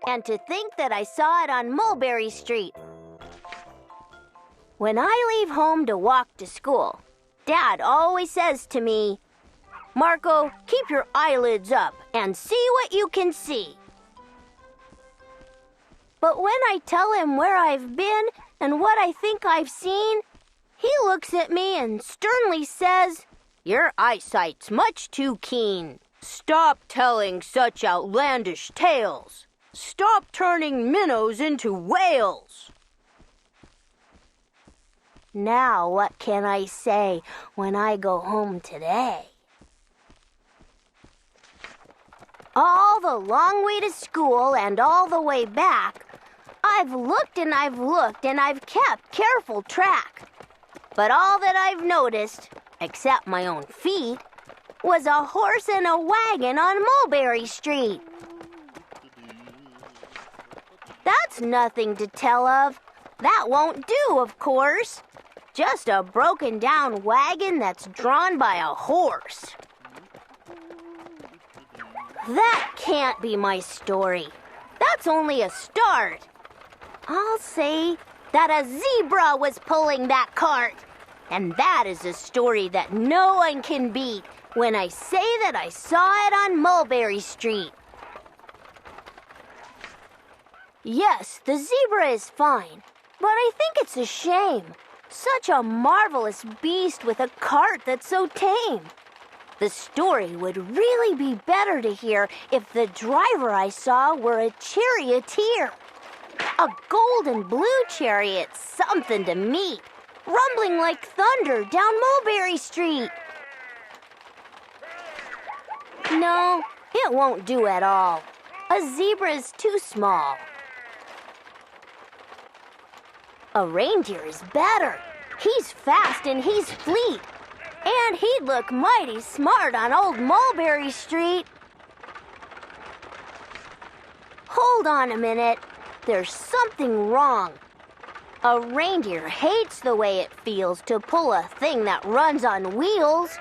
And to think that I saw it on Mulberry Street. When I leave home to walk to school, Dad always says to me, "Marco, keep your eyelids up and see what you can see." But when I tell him where I've been and what I think I've seen, he looks at me and sternly says, "Your eyesight's much too keen. Stop telling such outlandish tales. Stop turning minnows into whales." Now what can I say when I go home today? All the long way to school and all the way back, I've looked and I've looked and I've kept careful track. But all that I've noticed, except my own feet, was a horse and a wagon on Mulberry Street. That's nothing to tell of. That won't do, of course. Just a broken down wagon that's drawn by a horse. That can't be my story. That's only a start. I'll say that a zebra was pulling that cart. And that is a story that no one can beat when I say that I saw it on Mulberry Street. Yes, the zebra is fine, but I think it's a shame. Such a marvelous beast with a cart that's so tame. The story would really be better to hear if the driver I saw were a charioteer. A gold and blue chariot, something to meet, rumbling like thunder down Mulberry Street. No, it won't do at all. A zebra is too small. A reindeer is better. He's fast and he's fleet. And he'd look mighty smart on old Mulberry Street. Hold on a minute. There's something wrong. A reindeer hates the way it feels to pull a thing that runs on wheels.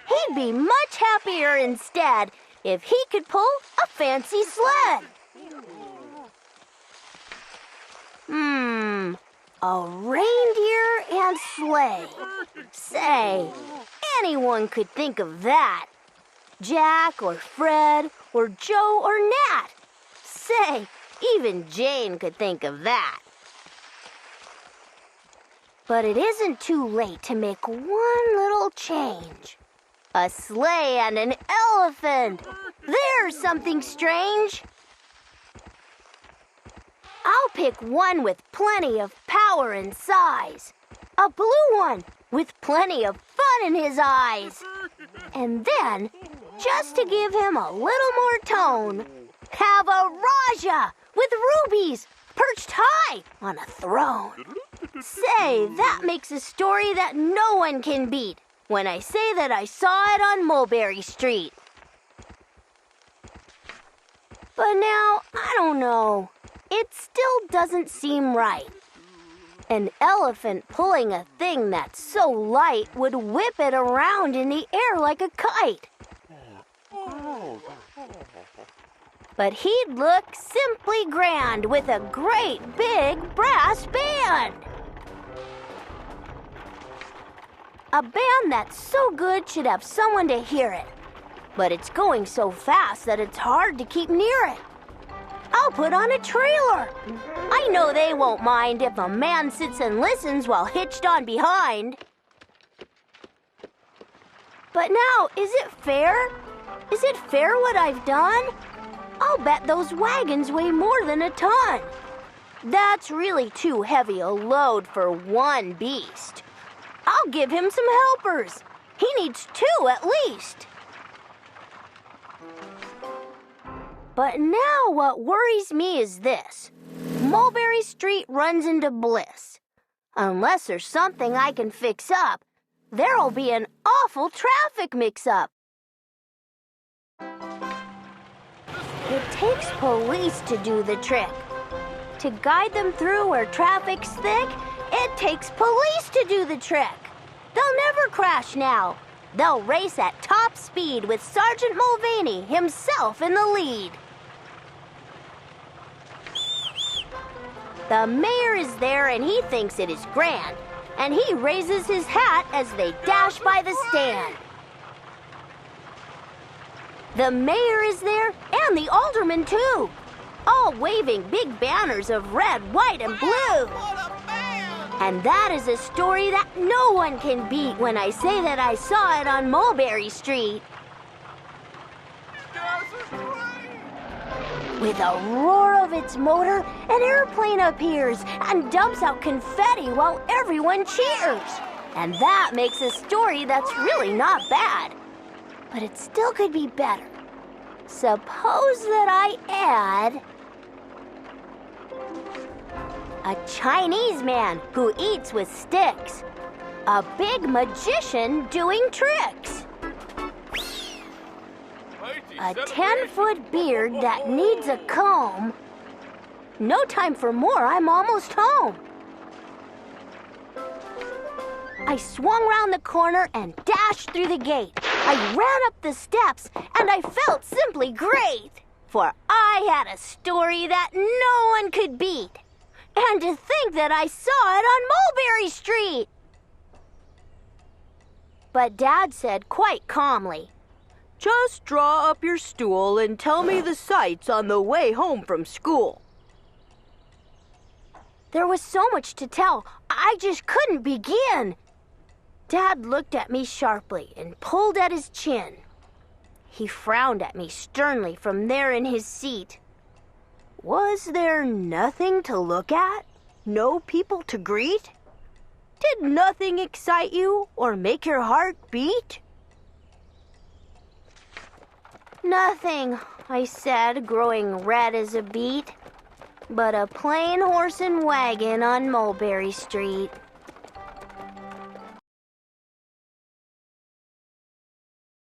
He'd be much happier instead if he could pull a fancy sled. A reindeer and sleigh. Say, anyone could think of that. Jack or Fred or Joe or Nat. Say, even Jane could think of that. But it isn't too late to make one little change. A sleigh and an elephant. There's something strange. I'll pick one with plenty of power and size. A blue one with plenty of fun in his eyes. And then, just to give him a little more tone, have a Raja with rubies perched high on a throne. Say, that makes a story that no one can beat when I say that I saw it on Mulberry Street. But now, I don't know. It still doesn't seem right. An elephant pulling a thing that's so light would whip it around in the air like a kite. But he'd look simply grand with a great big brass band. A band that's so good should have someone to hear it. But it's going so fast that it's hard to keep near it. I'll put on a trailer. I know they won't mind if a man sits and listens while hitched on behind. But now, is it fair? Is it fair what I've done? I'll bet those wagons weigh more than a ton. That's really too heavy a load for one beast. I'll give him some helpers. He needs 2 at least. But now what worries me is this. Mulberry Street runs into bliss. Unless there's something I can fix up, there'll be an awful traffic mix-up. It takes police to do the trick. To guide them through where traffic's thick, it takes police to do the trick. They'll never crash now. They'll race at top speed with Sergeant Mulvaney himself in the lead. The mayor is there and he thinks it is grand, and he raises his hat as they dash by the stand. The mayor is there and the aldermen too, all waving big banners of red, white, and blue. And that is a story that no one can beat when I say that I saw it on Mulberry Street. With a roar of its motor, an airplane appears and dumps out confetti while everyone cheers. And that makes a story that's really not bad. But it still could be better. Suppose that I add a Chinese man who eats with sticks, a big magician doing tricks, a 10-foot beard that needs a comb. No time for more, I'm almost home. I swung round the corner and dashed through the gate. I ran up the steps and I felt simply great, for I had a story that no one could beat. And to think that I saw it on Mulberry Street! But Dad said quite calmly, "Just draw up your stool and tell me the sights on the way home from school." There was so much to tell, I just couldn't begin. Dad looked at me sharply and pulled at his chin. He frowned at me sternly from there in his seat. Was there nothing to look at? No people to greet? Did nothing excite you or make your heart beat? Nothing, I said, growing red as a beet, but a plain horse and wagon on Mulberry Street.